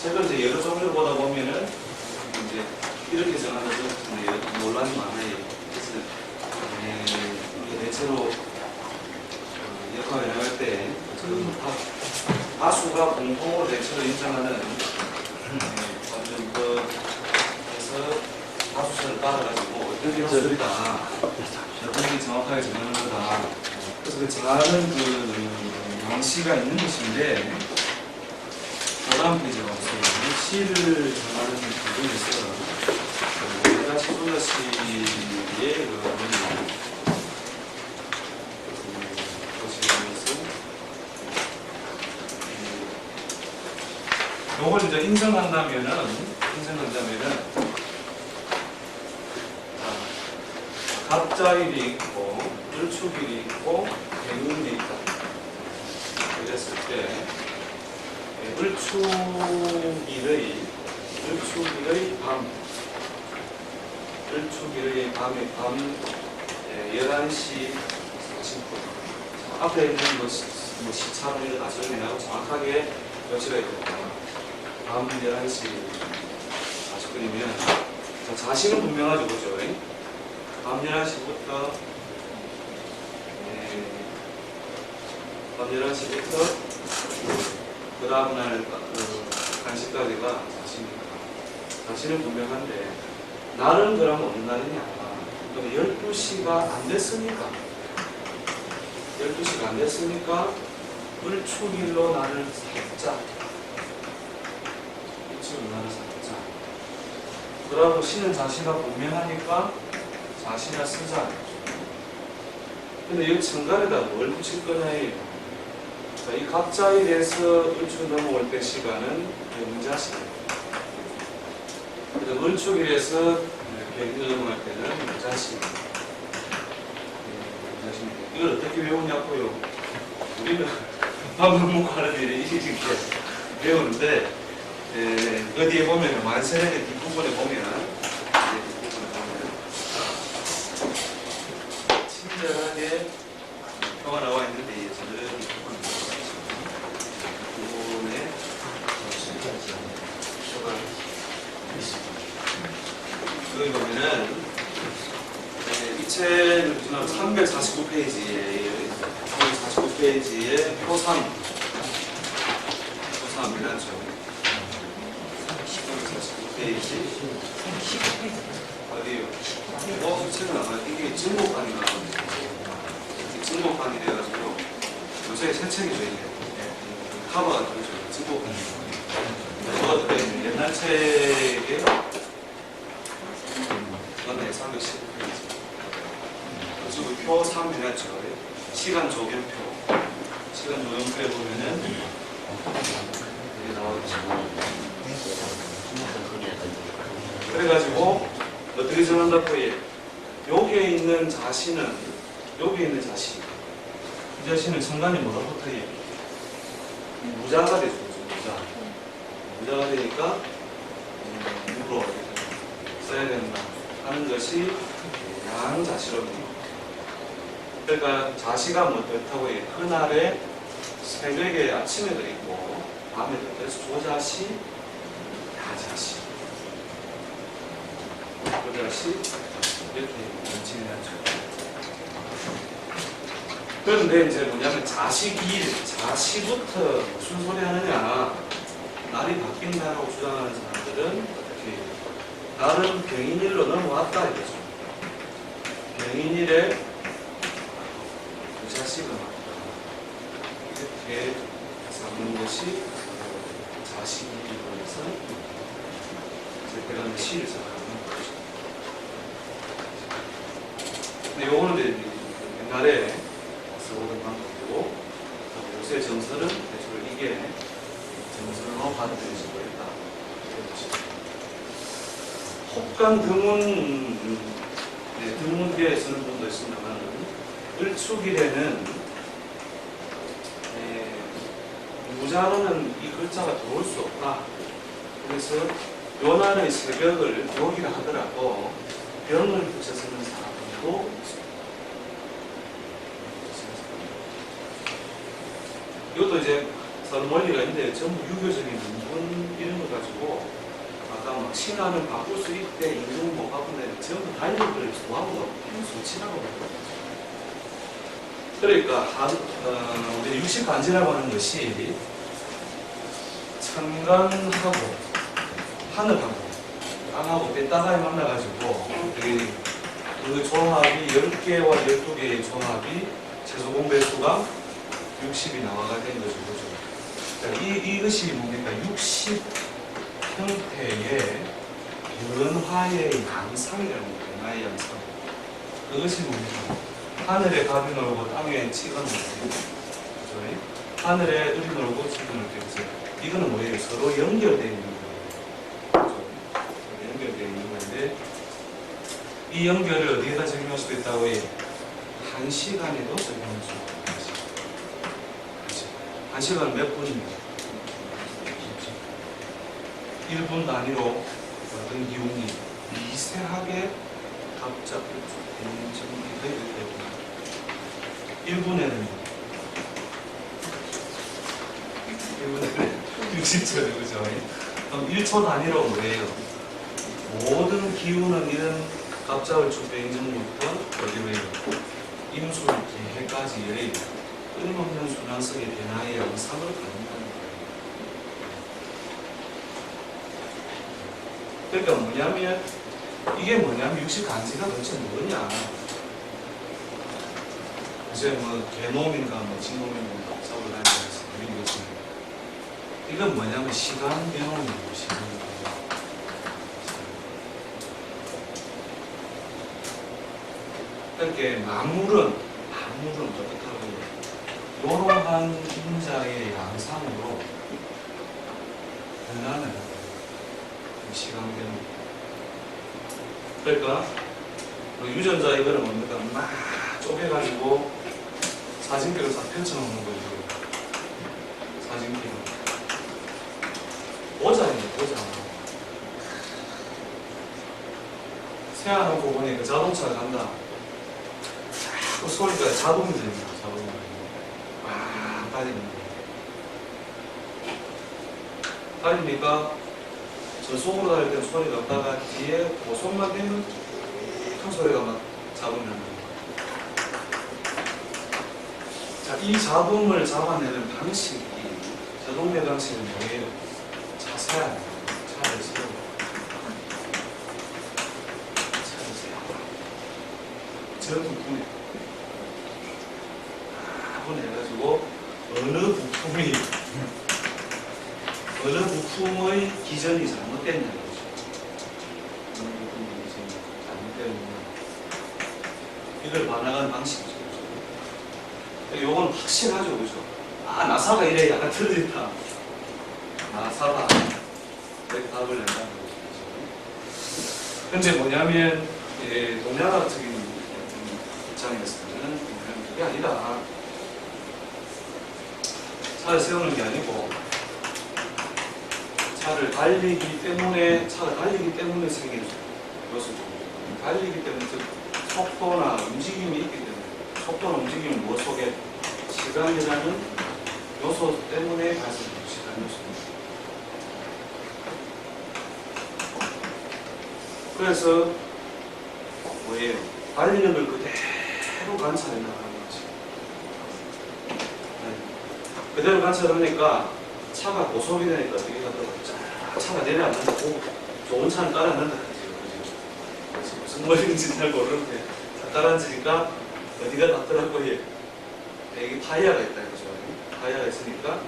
책을 이제 여러 종류를 보다 보면은 이제 이렇게 정하는 좀 논란이 많아요. 그래서 이게 대체로 역학을 나갈 때 다수가 공통으로 대체로 인정하는 어떤 그래서 다수설을 따라가지고 어떤 게 다수이다, 어떤 게 정확하게 정하는 거다. 그래서 그 정하는 그 양식이 있는 것인데, 다음 페이지가 없어요. 시를 정하는 부분에서 우리가 시조자 시의 요걸 이제 인정한다면은 갑자일이 있고 을축일이 있고 병일이 있다. 그랬을 때 을축일의 밤 11시 40분. 앞에 있는 뭐 시차로 이런 나중에하고 정확하게 표시가 있거든요. 밤 11시 40분이면 자신은 분명하죠, 그죠? 밤 11시부터 그 다음날 간식까지가 자신은 분명한데, 날은 그러면 어느 날이냐? 그럼 12시가 안 됐으니까 을축일로 날을 살짝 그러고 시는 자시가 분명하니까 자시나 쓰자. 근데 여기 중간에다 뭘 붙일 거냐에 이 갑자일에서 을축 넘어올 때 시간은 병자시간. 그래서 을축일에서 병일 넘어갈 때는 병자시간. 이걸 어떻게 외우냐고요? 우리는 밥을 먹고 하는 일이 이렇게 배우는데, 어디에 보면 만세력의 뒷부분에 보면 친절하게 표가 나와 있는데, 저는 부분에 표가 있습니다. 여기 보면은 이 책은 349페이지에 표 3 3이라죠. 349페이지 어디요? 책은 아마 이게 증목판이가 증목판이 돼가지고 요새 새 책이 돼 있네요. 카버가 그렇죠. 증목판이 뭐가 들어있는 옛날 책에 이거는 319페이지. 그리고 표 3 해놨죠. 시간 조경표. 시간 조경표에 보면은 이게 나와있죠. 그래가지고 어떻게 정한다고 해? 여기에 있는 자신은 이 자신은 정관이 뭐가 붙어요? 무자가 되죠. 무자가 되니까 무로 써야 된다 하는 것이 양자시로입니다. 그러니까 자시가 뭐 어떻다고 해요? 그날에 새벽에 아침에도 있고 밤에도 있고, 그래서 조자시, 야자시, 조자시 이렇게 명칭이 나죠. 그런데 이제 뭐냐면 자시부터 무슨 소리 하느냐, 날이 바뀐다라고 주장하는 사람들은 어떻게 날은 병인일로 넘어왔다 이거죠. 병인일에 자시가 맞다 이렇게 잡는 것이 자시기로 해서 제가 시를 생각하는 거죠. 근데 요거는 옛날에 써오던 방법이고, 요새 정설은 대체로 이게 정설로 받아들여지고 있다. 혹간 드문 뒤에 쓰는 분도 있습니다만, 을축일에는 무자로는 이 글자가 들어올 수 없다. 그래서 요날의 새벽을 여기라 하더라도 병을 붙여 쓰는 사람도 있습니다. 이것도 이제 서른 원리가 있는데 전부 유교적인 부분 이런 거 가지고 아까 막 신화는 바꿀 수 있대, 인종은 못 바꾼다, 전부 달력들을 좋아하고 소치라고 그러니까 우리 육식간지라고 하는 것이 천간하고 하늘하고 땅하고 빼따가에 만나가지고 그 조합이 10개와 12개의 조합이 최소 공배 수가 60이 나와가 된 거죠. 그렇죠? 이것이 뭡니까? 60 형태의 변화의 양상이라는 거예요. 변화의 양상. 그것이 뭡니까? 하늘에 갑이 놀고 땅에 치가 놀고, 그렇죠? 하늘에 을이 놀고 치가 놀고, 그렇죠? 이거는 뭐예요? 서로 연결되어 있는 거예요. 그렇죠? 연결되어 있는 건데, 이 연결을 어디에다 적용할 수도 있다고 해요? 한 시간에도 적용할 수 있다. 한 시간은 몇 분입니까? 1분 단위로 어떤 기운이 미세하게 갑자기 되는 점이 되기 때문에 1분에는 60초죠, 그죠? 그럼 1초 단위로 뭐예요? 모든 기운은 이런 갑작을 축배행정부터 어디로 임술기해까지의 끊임없는 순환성의 변화의 양상을 가진다는 거예요. 그러니까 뭐냐면 이게 뭐냐면 육식간지가 도대체 뭐냐? 이제 뭐 개놈인가 뭐 진놈인가 싸우러 다니면서 이런 거지. 이건 뭐냐면 시간 개놈이고 시간 개놈. 그러니까 만물은 어떻다고요? 이러한 인자의 양상으로 변하는 시간계는. 그러니까 유전자 이거는 뭡니까? 막 쪼개가지고 사진기로 다 펼쳐놓는 거죠. 사진기로. 보자예요, 보자. 세안하고 보니까 자동차가 간다. 자꾸 소리가 자동이 됩니다. 자동이. 막 달리는 거예요. 달리니까 전속으로 달릴 때는 소리가 없다가 뒤에 고속만 되면 큰 소리가 막 잡으면 돼요. 자, 이 잡음을 잡아내는 방식이 자동내 방식은 뭐예요? 자세한 차를 세우고 저 부품에 해가지고 어느 부품의 기전이 잘못됐냐는 거죠. 어느 부품의 기전이 잘못됐느냐. 이걸 반응하는 방식이죠. 요건 확실하죠, 그죠? 아, 나사가 이래 약간 틀어졌다. 나사다. 이렇게 답을 낸다는 거죠. 근데 뭐냐면, 동양학적인 입장에서는 그게 아니다. 차를 세우는 게 아니고, 차가 달리기 때문에 생긴 요소죠. 달리기 때문에 속도나 움직임이 있기 때문에, 속도나 움직임은 무엇 속에 시간이라는 요소 때문에 발생되는 시간 요소입니다. 그래서 뭐예요? 달리는 걸 그대로 관찰해 나가는 거지. 그대로 관찰하니까 차가 고속이 되니까 어떻게 가더라고. 차가 내려앉는다. 좋은 차는 따라앉는다. 그치? 무슨 말인지 잘 모르는데 따라앉으니까 어디가 닿더라고요. 여기 타이어가 있다. 그죠? 타이어가 있으니까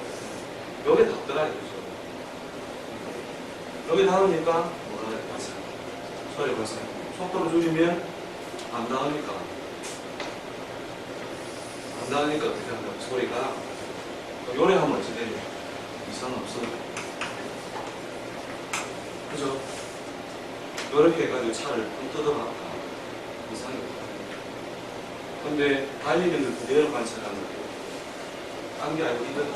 여기 닿더라. 그죠? 여기 닿으니까 뭐가 발생? 소리 발생. 속도를 줄이면 안 닿으니까 어떻게 한다고? 소리가 요래하면 어찌 돼요? 이상 없어요. 그죠? 이렇게 해가지고 차를 뜯어봤다. 이상이 없다. 근데 달리는 걸 그대로 관찰하는 거예요. 딴 게 아니고 이거다.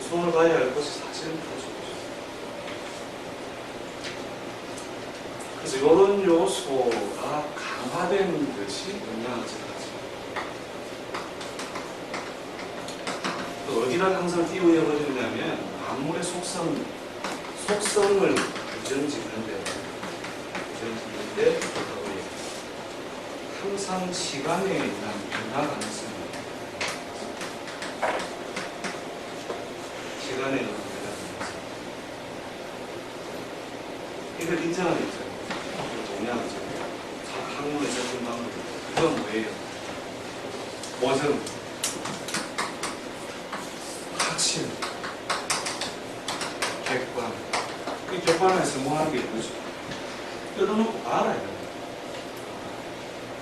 손을 봐야 할 것이 사실은 그렇죠. 그래서 이런 요소가 강화된 것이 영양학적 가치. 어디다 항상 띄워버리냐면 만물의 속성을 부정짓는데 항상 시간에 대한 변화가 있습니다. 시간에 대한 변화가 있습니다. 이걸 인정하는 입장입니다. 동의하죠. 학문의 접근 방법. 그건 뭐예요? 모정, 확신, 객관. 이 객관에서 뭐 하는 게 뭐죠? 뜯어놓고 알아야 돼요.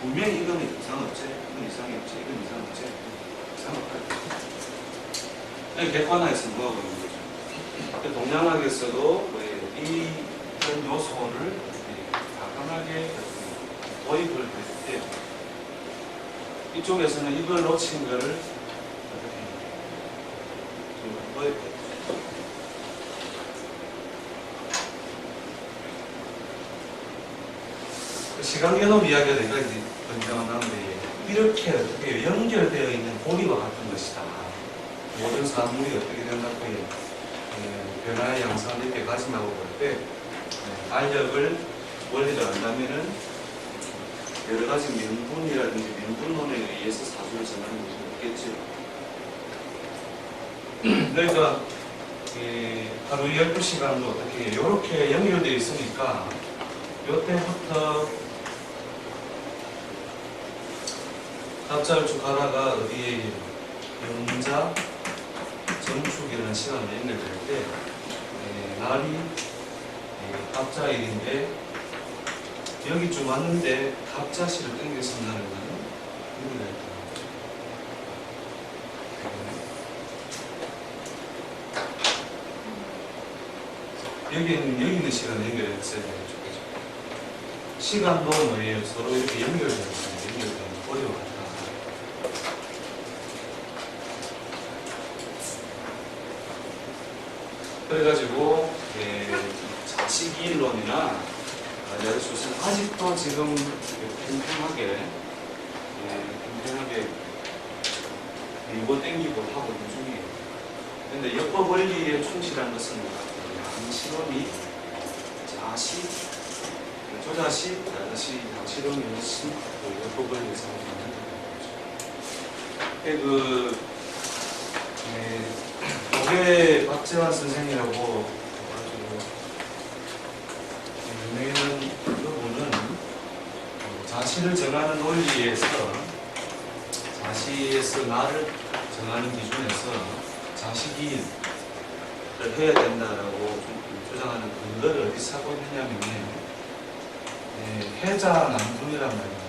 분명히 이거는 이상 없지, 이건 이상이 없지, 이건 이상 없지, 이상 없다. 객관화해서 뭐 하고 있는 거죠? 동양학에서도 이런 요소를 과감하게 도입을 할 때, 이쪽에서는 이걸 놓친 거를 어떻게 도입해요? 시간 개념 이야기가 내가 이제 등장하는데 이렇게 어떻게 연결되어 있는 고리와 같은 것이다. 모든 사물이 어떻게 된다고 해요? 변화의 양상을 이렇게 가진다고 볼 때 알력을 원리를 안다면은 여러 가지 명분이라든지 명분론에 의해서 사주를 정하는 것이 없겠죠. 그러니까 하루 12시간도 어떻게 이렇게 연결되어 있으니까 이때부터 갑자를 쭉 가다가 어디에 영자 정축이라는 시간을 연결될 때 날이 갑자일인데 여기 좀 왔는데 갑자시를 땡겼습니다는 거는 의미가 있다. 여기 있는 시간을 연결했어야 되겠죠. 시간도 뭐예요? 서로 이렇게 연결되어 있습니다. 연결되는 꼬리와 같다. 그래가지고 자식이론이나 예를 들어서 아직도 지금 팽팽하게 밀고 땡기고 하고 있는 중이에요. 그런데 역법 원리에 충실한 것은 양시론이 자식, 조자식, 자식, 양시론이 훨씬 역법 원리에서 하는 거죠. 고개 박재환 선생이라고 유명한 그분은 자신을 정하는 논리에서 자시에서 나를 정하는 기준에서 자식이 해야 된다라고 주장하는 근거를 어디서 하고 있냐면 해자 남분이란 말이에요.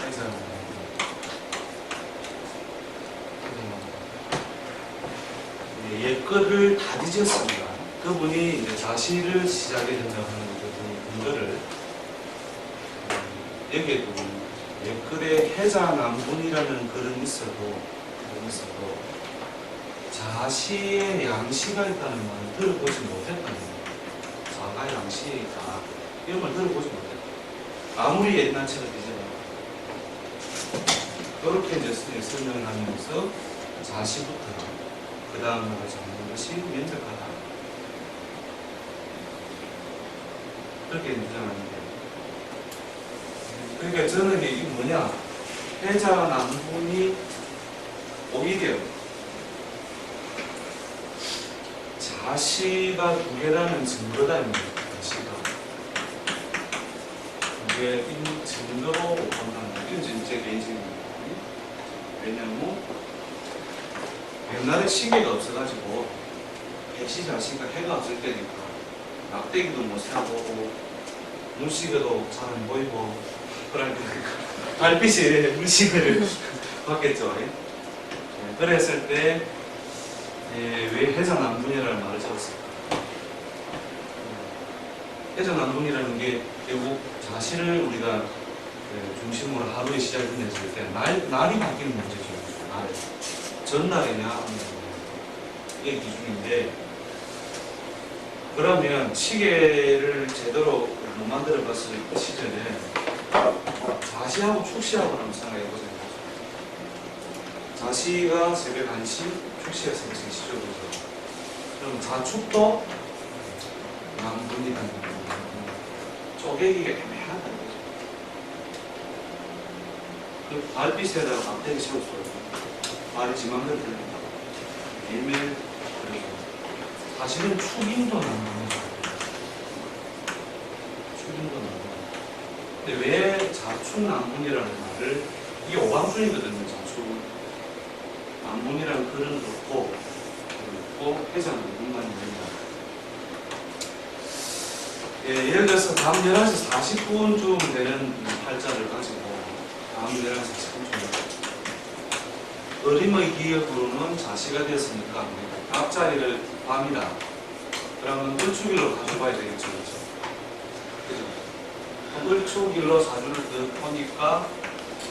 해자 남분. 옛거를 다 뒤졌습니다. 그분이 이제 자시를 시작해 된다고 하는 그 근거를 여기에 옛글에 해자남분이라는 글은 있어도 자시의 양시가 있다는 말을 들어보지 못했거든요. 자가 양시에 있다. 이런 말 들어보지 못했다. 아무리 옛날처럼 되잖아요. 그렇게 이제 설명을 하면서 자시부터 그 다음으로 잡는 것이 면적하다. 그렇게 주장하는데. 그러니까 저는 이게 뭐냐. 해자 남분이 오히려 자시가 두 개라는 증거다. 자시가. 두 개인 증거로 본다는 거. 이건 제 개인적인 거거든요. 왜냐면 옛날에 시계가 없어가지고 백시자시가 해가 없을 때니까 막대기도 못 사보고 눈시계도 잘 안 보이고 그러니까 달빛이 눈시계를 봤겠죠. 그랬을 때 왜 해자남분이라는 말을 적었을까? 해자남분이라는 게 결국 자신을 우리가 중심으로 하루에 시작을 했을 때 날이 바뀌는 문제죠. 날. 전날이냐 이게 기준인데 그러면 시계를 제대로 못 만들어 봤을 그 시절에 자시하고 축시하고 한번 생각해 보세요. 자시가 새벽 1시, 축시에서 3시죠. 그죠? 그럼 자축도 남분이라는 거예요. 쪼개기가 애매하다는 거죠. 그 발빛에다가 막대기 채웠어요. 발이 지만대로 들린다. 매일매일 그래서 사실은 축인도 남분이죠. 축인도 남분. 근데 왜 자축남분이라는 말을, 이게 오방순이거든요. 자축 남분이라는 글은 그렇고, 그리고 해자는 남분만 있습니다. 예, 예를 들어서 다음 11시 40분쯤 되는 팔자를 가지고 다음 11시 40분쯤 어림의 기억으로는 자시가 되었으니까 앞자리를 밤이다. 그러면 을축일로 가져봐야 되겠죠. 그죠? 을축일로 사주를 보니까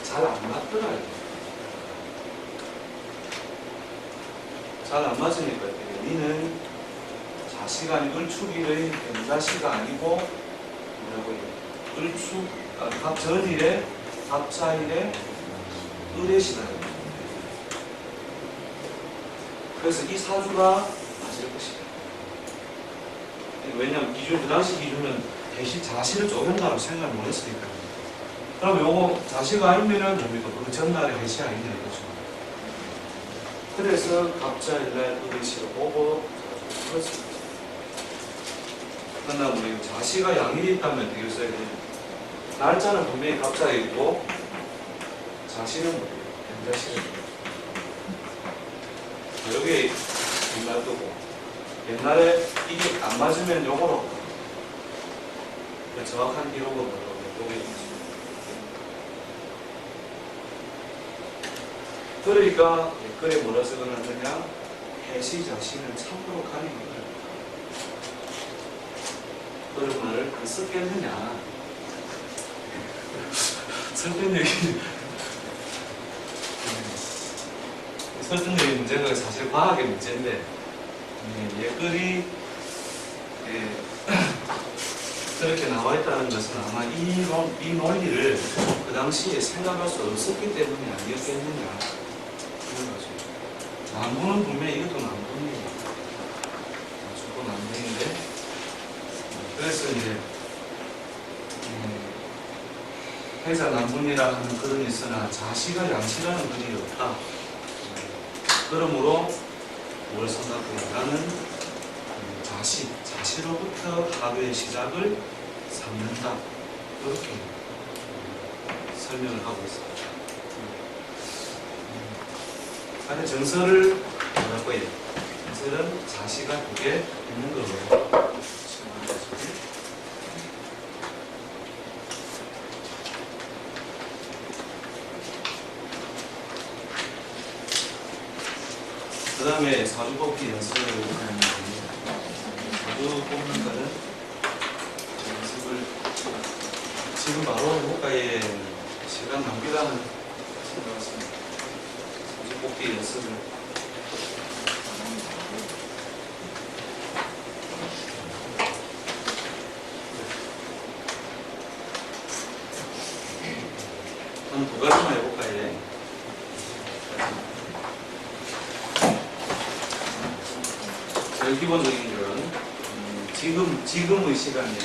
잘 안 맞더라고요. 잘 안 맞으니까 니는 자시가 아니고 을축일의 변자시가 아니고 뭐라고 해요? 을축, 갑전일에 갑자일에 을의시다. 그래서 이 사주가 맞을 것이다. 왜냐하면 기준, 그 당시 기준은 대신 자시를 쪼갠다고 생각을 못 했으니까. 그럼 요거 자시가 아니면은 뭡니까? 그 전날에 해시 아니냐 이거죠. 그래서 갑자일날 을의시를 보고 그렇습니다. 그러나 우리 자시가 양일이 있다면 되게 써야 돼요. 날짜는 분명히 갑자에 있고 자시는 뭐예요? 변자시는 여기 옛날 거고 옛날에 이게 안 맞으면 요거로 정확한 기록은 요게 있습니다. 그러니까 댓글에 뭐라 적어놨느냐? 해시 자신을 참고로 가리는 거예요. 그런 말을 안 썼겠느냐? 설득력이 설득력의 문제가 사실 과학의 문제인데 예글이 그렇게 나와 있다는 것은 아마 이 논리를 그 당시에 생각할 수 없었기 때문이 아니었겠느냐 그런 거죠. 남부는 분명히 이것도 남부입니다. 저도 남부인데 그래서 이제 해자 남분이라 하는 글은 있으나 자시가 양치라는 글이 없다. 그러므로 뭘 생각해요? 나는 자시로부터 하루의 시작을 삼는다. 이렇게 설명을 하고 있습니다. 안에 정설을 뭐라고 해요? 정설은 자시가 두 개 있는 거로. 그 다음에 사주 뽑기 연습을 하는 겁니다. 사주 뽑는 거는 연습을 지금 바로 해볼까에 시간 낭비라는 생각했습니다. 사주 뽑기 연습을 한 두 가지만 해볼까요? 제일 기본적인 것은 지금의 시간이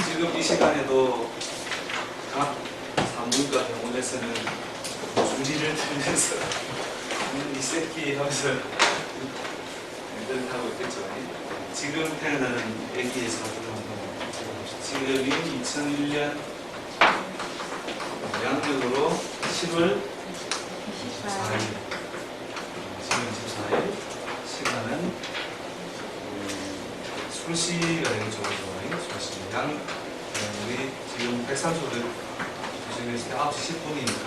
지금 이 시간에도 각 산문과 병원에서는 줄이를 들면서 이 새끼 하면서 하고 있겠죠. 지금 태어나는 애기의 사주를 한번 찾아봅시다. 지금이 2001년 양력으로 10월 24일 지금 24일 시간은 술시가 되겠죠. 술시 우리 지금 103초를 조정했을 때 9시 10분이니까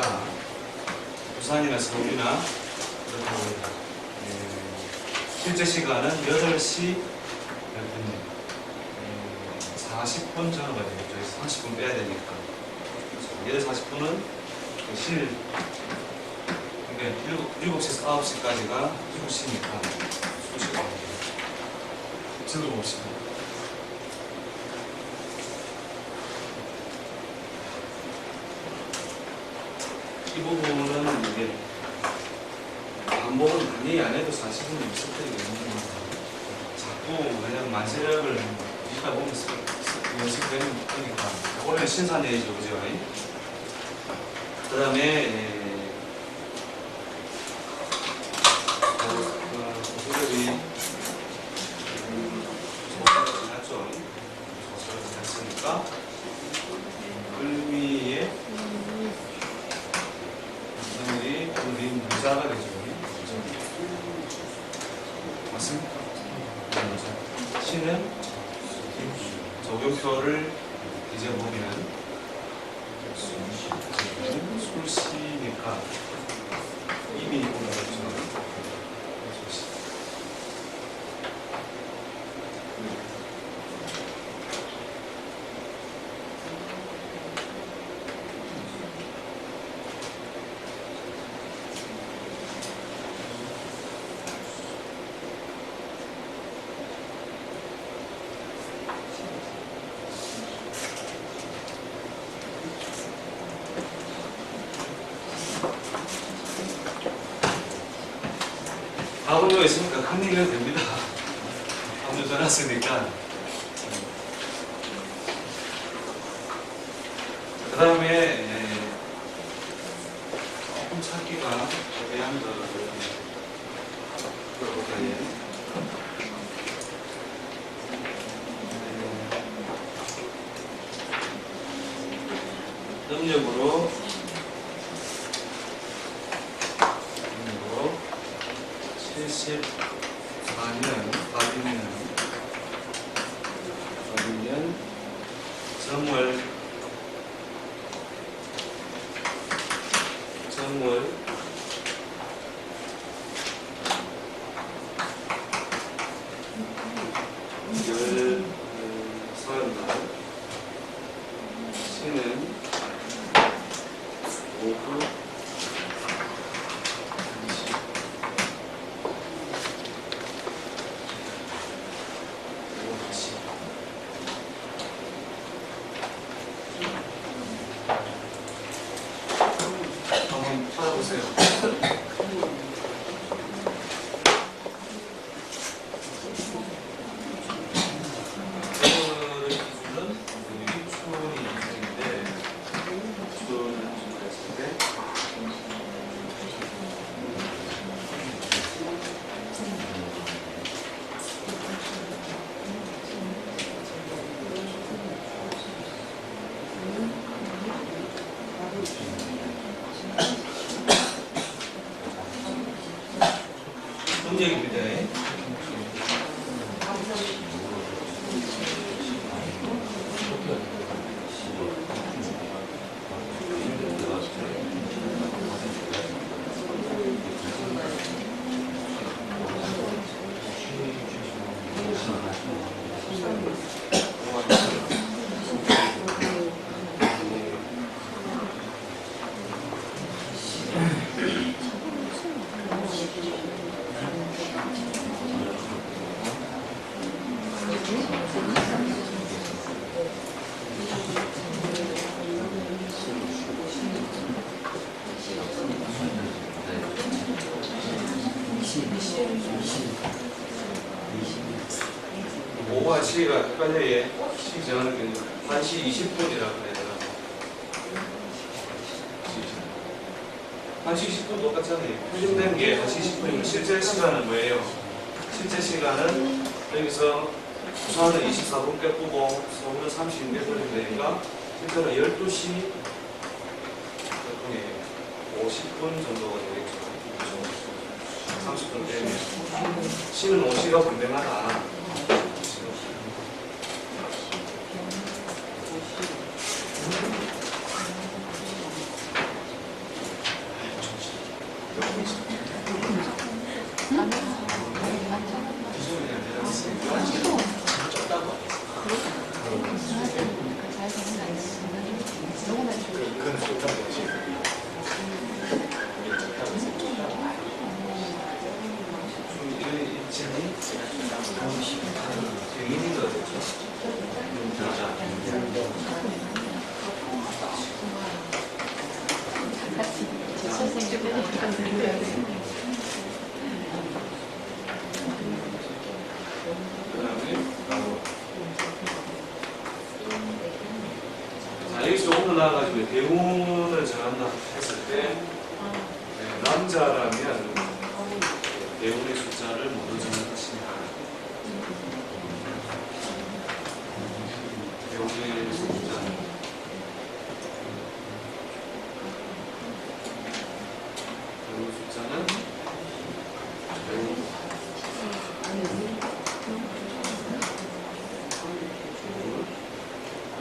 부산이나 서울이나 그렇다고 해요. 실제 시간은 8시 몇 분이에요? 40분 전후가 되겠죠. 30분 빼야 되니까. 8시 40분은 그러니까 7시에서 9시까지가 술시니까 술시가 적어봅시다. 부분은 이게 반복을 많이 안 해도 사실은 익숙해지거든요. 자꾸 그냥 만세력을 이기다 보면 연습되는 거니까. 원래 신산예의죠, 그죠? 그 다음에 고수들이 조사를 지났죠. 조사를 지났으니까 을미에 우리 무자가 되죠. 맞습니까? 시는 조교표를 이제 보면 술시니까 이미 올라갔죠. 아버지가 있으니까 큰 얘기가 됩니다. 아버지 전화 쓰니까. 그 다음에 조금 찾기가 애매한 거를 풀어볼까요? 능력으로 74년 받으면 정월 서른날 시는 오후 2시 한번 찾아보세요. 문제입니다. 오후와 시가 헷갈려요. 시 정하는 게 1시 20분이라고 해야 되나? 1시 20분 똑같잖아요. 표준된 게 1시 20분이면 실제 시간은 뭐예요? 실제 시간은 여기서 부산은 24분 빼고 서울은 36분 되니까 실제로 12시 50분 정도가 되겠죠. 30분 때문에 시는 5시가 분명하다. 그다음에 바로 자 여기서 조금 더 나아가지고 대운을 정한다 했을 때 남자라면 대운의 숫자를 모두 정할 것이냐 대운의 숫자 대운 숫자는 대운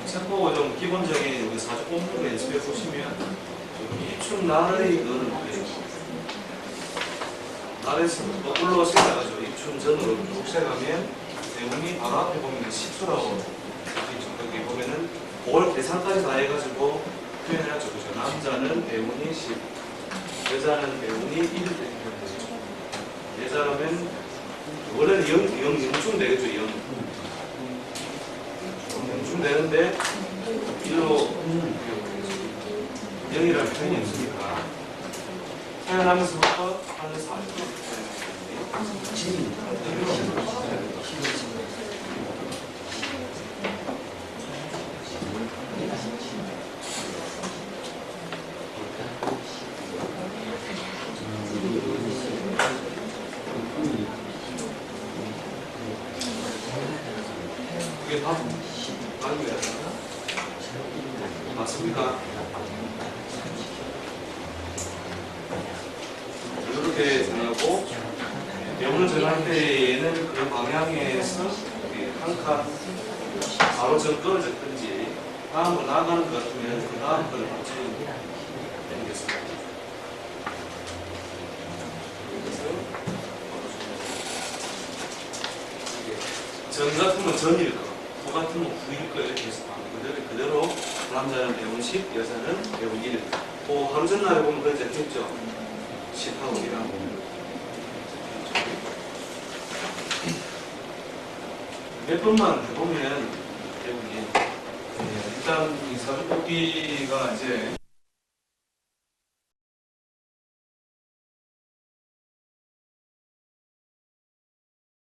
책 보고 좀 기본적인 우리 사주 공부 연습해 보시면 입춘 날의 그거는 날에서 거꾸로 세가지고 입춘 전으로 쭉 세가면 대운이 바로 앞에 보면 10수라고 여기 보면은 5월 대상까지 다 해가지고 표현해야죠. 그죠? 남자는 대운이 10, 여자는 대운이 1 이렇게 표현되죠. 여자라면 원래는 영충 되겠죠. 영충 되는데 1로 0이라는 표현이 없으니까 태어나면서부터 하는 사주 그게 맞습니까? 맞습니까? 이렇게 정하고 대운을 정할 때에는 그런 방향에서 한 칸 바로 좀 떨어졌든지 다음으로 나아가는 것 같으면 그 다음 걸 같이 해보겠습니다. 전 같으면 전일 거, 후 같으면 후일 거 이렇게 해서 그대로 남자는 대운 10, 여자는 대운 1. 그 하루 전날에 보면 그렇게 했죠. 10하고 1하고. 몇 번만 해보면 대운이 일단 이 사주 뽑기가 이제